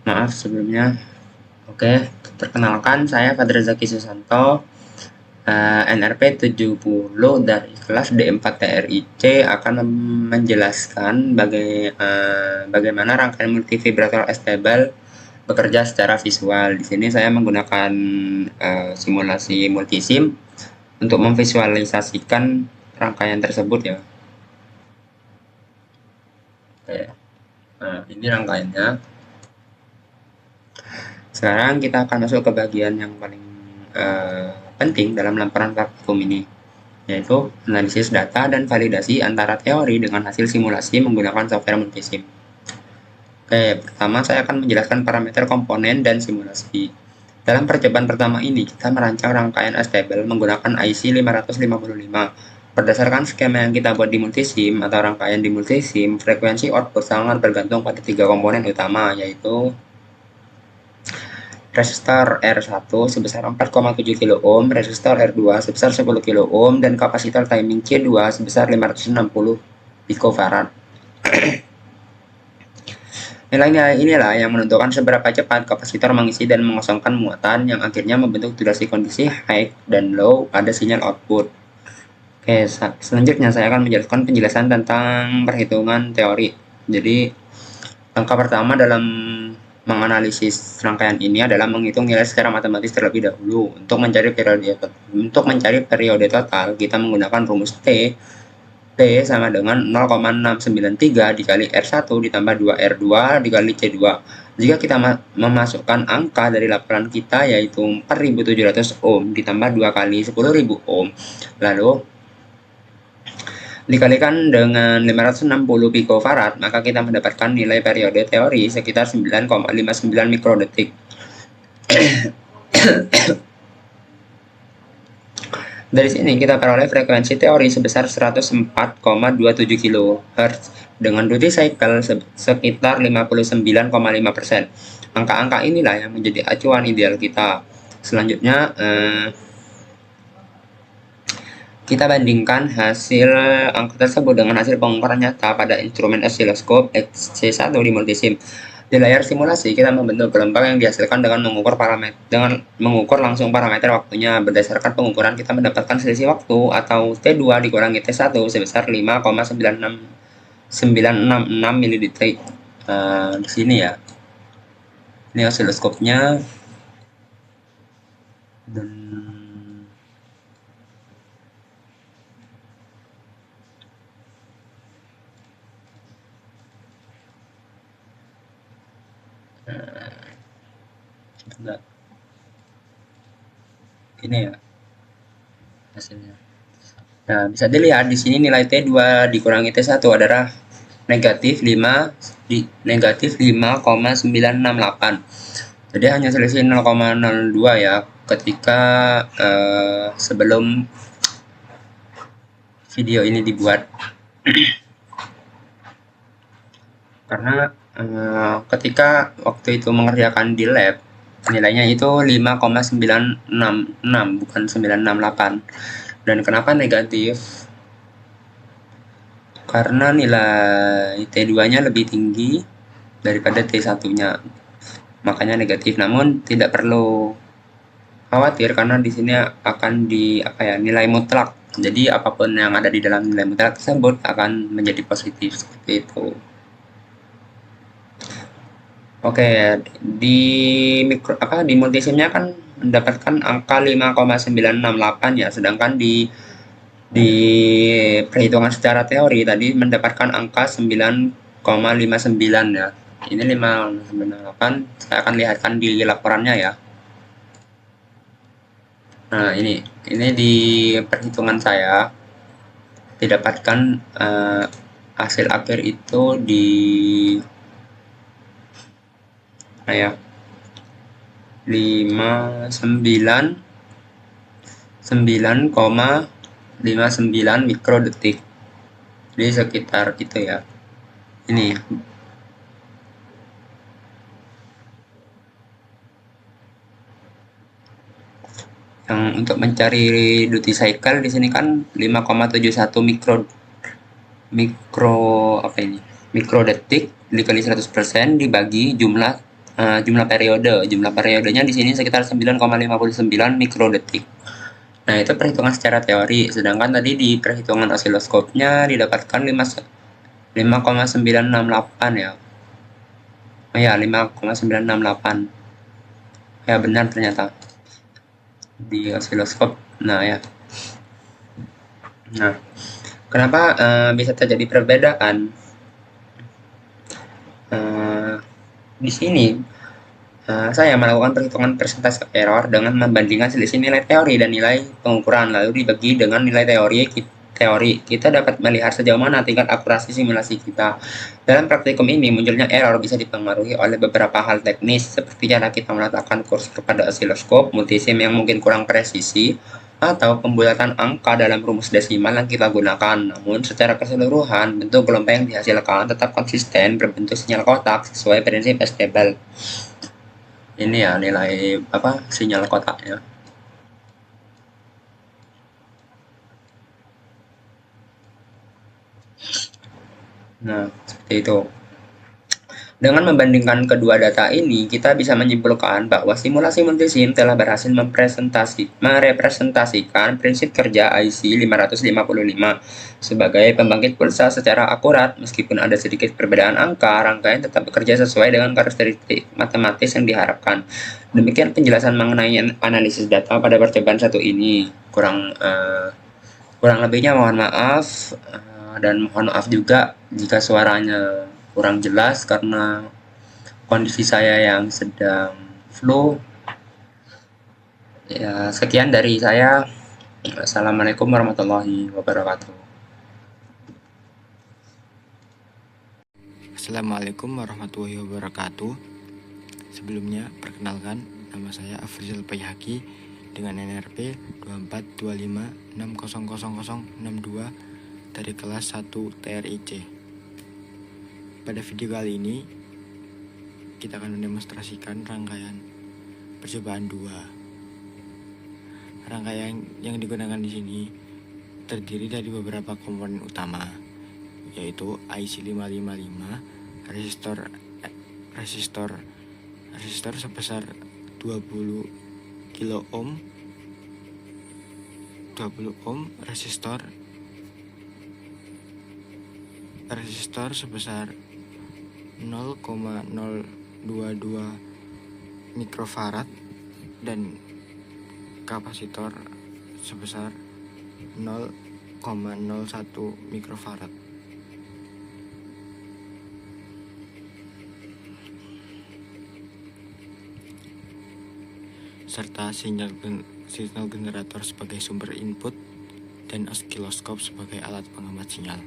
Maaf sebelumnya. Oke, perkenalkan saya Fadra Zaki Susanto, NRP 70 dari kelas D4 TRIC akan menjelaskan bagaimana rangkaian multivibrator stable bekerja secara visual. Di sini saya menggunakan simulasi multisim untuk memvisualisasikan rangkaian tersebut ya. Oke. Nah, ini rangkaiannya. Sekarang kita akan masuk ke bagian yang paling penting dalam laporan praktikum ini, yaitu analisis data dan validasi antara teori dengan hasil simulasi menggunakan software multisim. Oke, pertama saya akan menjelaskan parameter komponen dan simulasi. Dalam percobaan pertama ini, kita merancang rangkaian stable menggunakan IC 555. Berdasarkan skema yang kita buat di multisim atau rangkaian di multisim, frekuensi output sangat bergantung pada 3 komponen utama, yaitu resistor R1 sebesar 4,7 kilo ohm, resistor R2 sebesar 10 kilo ohm, dan kapasitor timing C2 sebesar 560 picofarad. Nilai-nilai inilah yang menentukan seberapa cepat kapasitor mengisi dan mengosongkan muatan yang akhirnya membentuk durasi kondisi high dan low pada sinyal output. Oke, selanjutnya saya akan menjelaskan penjelasan tentang perhitungan teori. Jadi, langkah pertama dalam menganalisis rangkaian ini adalah menghitung nilai secara matematis terlebih dahulu. Untuk mencari periode total, kita menggunakan rumus T sama dengan 0,693 dikali R1 ditambah 2R2 dikali C2. Jika kita memasukkan angka dari laporan kita yaitu 4700 ohm ditambah 2 kali 10.000 ohm, lalu dikalikan dengan 560 picofarad, maka kita mendapatkan nilai periode teori sekitar 9,59 mikrodetik. Dari sini kita peroleh frekuensi teori sebesar 104,27 kHz dengan duty cycle sekitar 59,5%. Angka-angka inilah yang menjadi acuan ideal kita. Selanjutnya kita bandingkan hasil angka tersebut dengan hasil pengukuran nyata pada instrumen oscilloscope XC1 di multisim. Di layar simulasi, kita membentuk gelombang yang dihasilkan dengan mengukur langsung parameter waktunya. Berdasarkan pengukuran, kita mendapatkan selisih waktu atau T2 dikurangi T1 sebesar 5,966 ml. Di sini ya. Ini oscilloscope-nya. Dan ini ya hasilnya. Nah, bisa dilihat di sini nilai T2 dikurangi T1 adalah negatif 5,968. Jadi hanya selisih 0,02 ya ketika sebelum video ini dibuat. Karena ketika waktu itu mengerjakan di lab nilainya itu 5,966 bukan 968. Dan kenapa negatif? Karena nilai T2-nya lebih tinggi daripada T1-nya. Makanya negatif. Namun tidak perlu khawatir karena di sini akan nilai mutlak. Jadi apapun yang ada di dalam nilai mutlak tersebut akan menjadi positif seperti itu. Oke, di multisimnya kan mendapatkan angka 5,968 ya, sedangkan di perhitungan secara teori tadi mendapatkan angka 9,59 ya. Ini 5,968, saya akan lihatkan di laporannya ya. Nah, ini di perhitungan saya didapatkan hasil akhir itu di 9,59 mikrodetik. Jadi sekitar itu ya. Ini yang untuk mencari duty cycle di sini kan 5,71 mikro apa ini? mikrodetik dikali 100% dibagi jumlah periode. Jumlah periodenya di sini sekitar 9,59 mikrodetik. Nah, itu perhitungan secara teori, sedangkan tadi di perhitungan osiloskopnya didapatkan 5,968 ya. Oh ya, 5,968. Ya, benar ternyata di osiloskop. Nah, ya. Nah, kenapa bisa terjadi perbedaan? Di sini saya melakukan perhitungan persentase error dengan membandingkan selisih nilai teori dan nilai pengukuran, lalu dibagi dengan nilai teori. Kita dapat melihat sejauh mana tingkat akurasi simulasi kita. Dalam praktikum ini, munculnya error bisa dipengaruhi oleh beberapa hal teknis, seperti cara kita meletakkan kursor pada osiloskop, multisim yang mungkin kurang presisi, atau pembulatan angka dalam rumus desimal yang kita gunakan. Namun, secara keseluruhan, bentuk gelombang yang dihasilkan tetap konsisten berbentuk sinyal kotak sesuai prinsip stable. Ini ya nilai sinyal kotaknya. Nah, seperti itu. Dengan membandingkan kedua data ini, kita bisa menyimpulkan bahwa simulasi multisim telah berhasil merepresentasikan prinsip kerja IC 555 sebagai pembangkit pulsa secara akurat. Meskipun ada sedikit perbedaan angka, rangkaian tetap bekerja sesuai dengan karakteristik matematis yang diharapkan. Demikian penjelasan mengenai analisis data pada percobaan satu ini. Kurang lebihnya mohon maaf, dan mohon maaf juga jika suaranya kurang jelas karena kondisi saya yang sedang flu. Ya, sekian dari saya. Assalamualaikum warahmatullahi wabarakatuh. Assalamualaikum warahmatullahi wabarakatuh. Sebelumnya, perkenalkan, nama saya Afrizal Bayhaqi dengan NRP 2425600062 dari kelas 1 TRIC. Pada video kali ini, kita akan mendemonstrasikan rangkaian percobaan 2. Rangkaian yang digunakan di sini terdiri dari beberapa komponen utama, yaitu IC 555, resistor sebesar 20 kilo ohm, 20 ohm, resistor sebesar 0,022 mikrofarad dan kapasitor sebesar 0,01 mikrofarad. Serta sinyal generator sebagai sumber input dan osiloskop sebagai alat pengamat sinyal.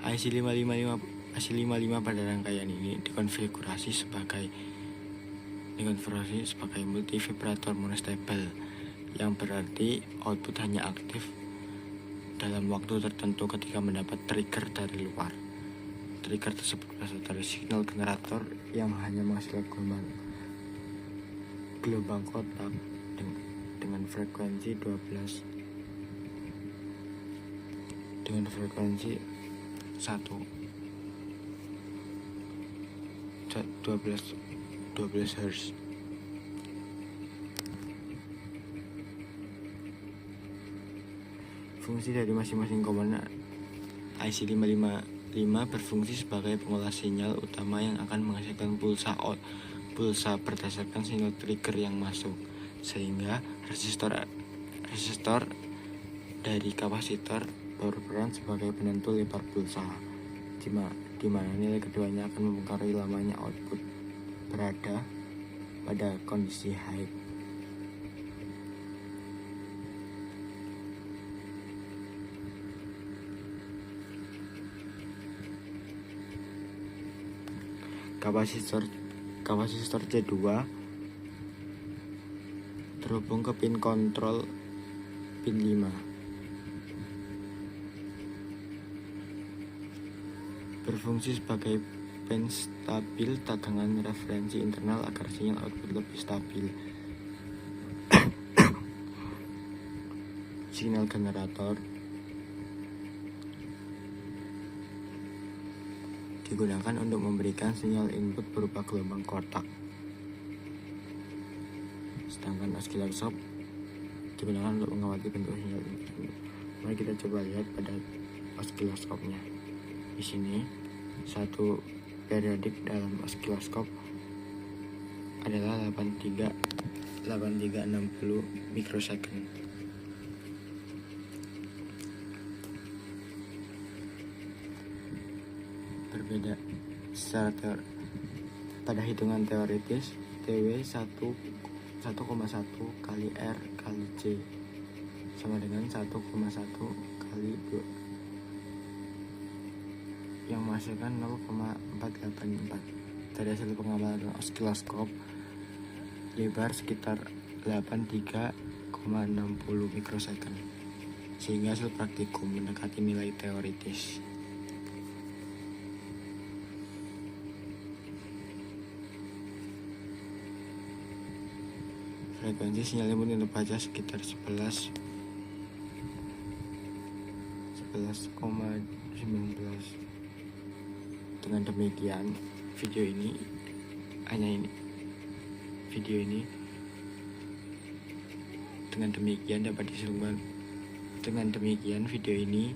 IC 555 pada rangkaian ini dikonfigurasi sebagai multi vibrator monostable, yang berarti output hanya aktif dalam waktu tertentu ketika mendapat trigger dari luar. Trigger tersebut berasal dari signal generator yang hanya menghasilkan gelombang kotak dengan frekuensi 12 Hz. Fungsi dari masing-masing komponen IC 555 berfungsi sebagai pengolah sinyal utama yang akan menghasilkan pulsa berdasarkan sinyal trigger yang masuk, sehingga resistor dari kapasitor berperan sebagai penentu lebar pulsa, di mana nilai keduanya akan mempengaruhi lamanya output berada pada kondisi high. Kapasitor C2 terhubung ke pin kontrol pin 5. Berfungsi sebagai penstabil tegangan referensi internal agar sinyal output lebih stabil. Sinyal generator digunakan untuk memberikan sinyal input berupa gelombang kotak. Sedangkan oscilloscope digunakan untuk mengawasi bentuk sinyal input. Mari kita coba lihat pada oscilloscope-nya. Di sini satu periodik dalam oscilloscope adalah 8360 mikrosecond. Berbeda secara pada hitungan teoritis, TW 1,1 kali R kali C sama dengan 1,1 kali 2 yang menghasilkan 0,484. Dari hasil pengamalan oscilloscope, lebar sekitar 83,60 mikrosecond, sehingga hasil praktikum mendekati nilai teoritis. Frekuensi sinyal input untuk baca sekitar 11,19. Dengan demikian, video ini dapat disimpulkan. Dengan demikian video ini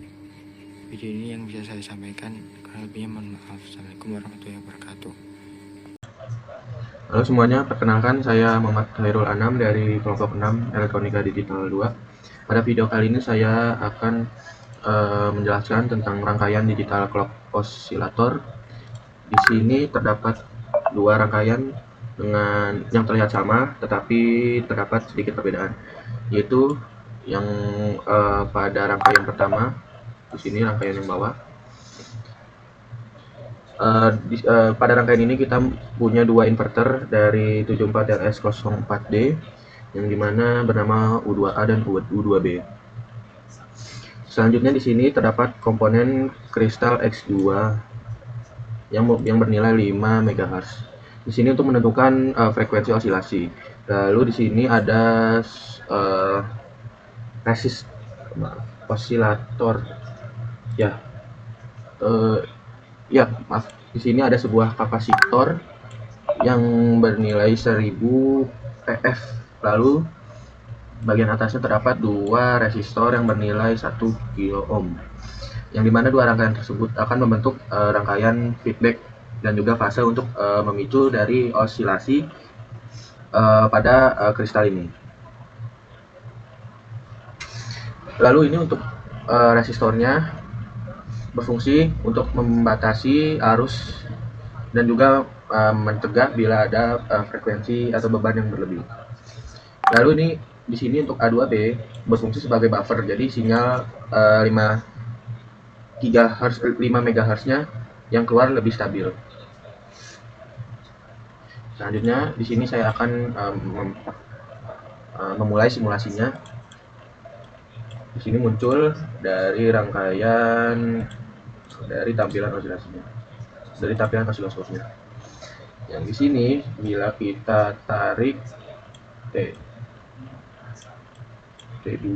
yang bisa saya sampaikan. Kurang lebihnya mohon maaf. Assalamualaikum warahmatullahi wabarakatuh. Halo semuanya, perkenalkan saya Muhammad Khairul Anam dari kelompok 6 Elektronika Digital 2. Pada video kali ini saya akan menjelaskan tentang rangkaian digital clock oscillator. Di sini terdapat dua rangkaian dengan yang terlihat sama, tetapi terdapat sedikit perbedaan, yaitu yang pada rangkaian pertama, di sini rangkaian yang bawah. Pada rangkaian ini kita punya dua inverter dari 74RS04D yang dimana bernama U2A dan U2B. Selanjutnya di sini terdapat komponen kristal X2 yang bernilai 5 MHz. Di sini untuk menentukan frekuensi osilasi. Lalu di sini ada osilator. Di sini ada sebuah kapasitor yang bernilai 1000 PF. Lalu bagian atasnya terdapat dua resistor yang bernilai 1 kilo ohm. Yang dimana dua rangkaian tersebut akan membentuk rangkaian feedback dan juga fase untuk memicu dari osilasi pada kristal ini. Lalu ini untuk resistornya berfungsi untuk membatasi arus dan juga mencegah bila ada frekuensi atau beban yang berlebih. Lalu ini di sini untuk A2B berfungsi sebagai buffer, jadi sinyal 5 MHz-nya yang keluar lebih stabil. Selanjutnya di sini saya akan memulai simulasinya. Di sini muncul dari rangkaian dari tampilan osilasinya, dari tampilan osiloskopnya. Yang di sini bila kita tarik T2,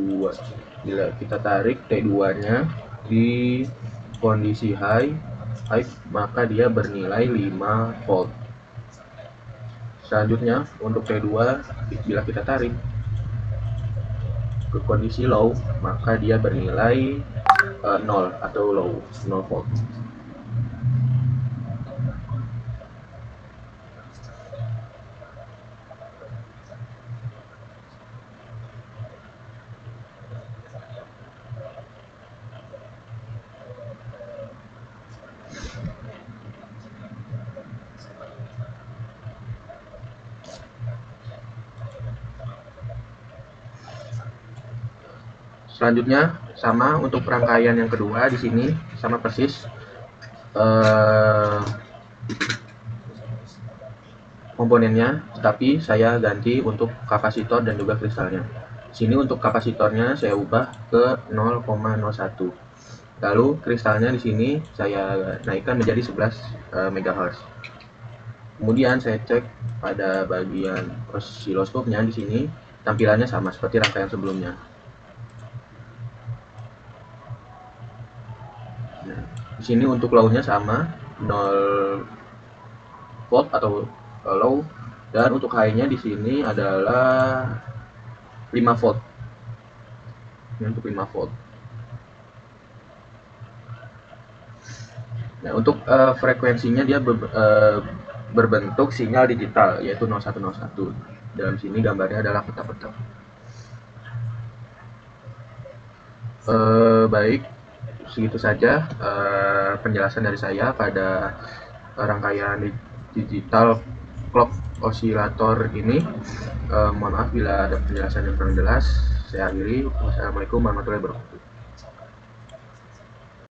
bila kita tarik T2-nya di kondisi high, maka dia bernilai 5 volt. Selanjutnya untuk T2 bila kita tarik ke kondisi low, maka dia bernilai 0 atau low, 0 volt. Selanjutnya sama untuk rangkaian yang kedua, di sini sama persis komponennya, tetapi saya ganti untuk kapasitor dan juga kristalnya. Di sini untuk kapasitornya saya ubah ke 0,01. Lalu kristalnya di sini saya naikkan menjadi 11 MHz. Kemudian saya cek pada bagian osiloskopnya, di sini tampilannya sama seperti rangkaian sebelumnya. Di sini untuk low-nya sama, 0 volt atau low, dan untuk high-nya di sini adalah 5 volt. Ini untuk 5 volt. Nah, untuk frekuensinya dia berbentuk sinyal digital, yaitu 0101. Dalam sini gambarnya adalah peta-peta. Baik, segitu saja penjelasan dari saya pada rangkaian digital clock osilator ini. Mohon maaf bila ada penjelasan yang kurang jelas. Saya akhiri. Wassalamualaikum warahmatullahi wabarakatuh.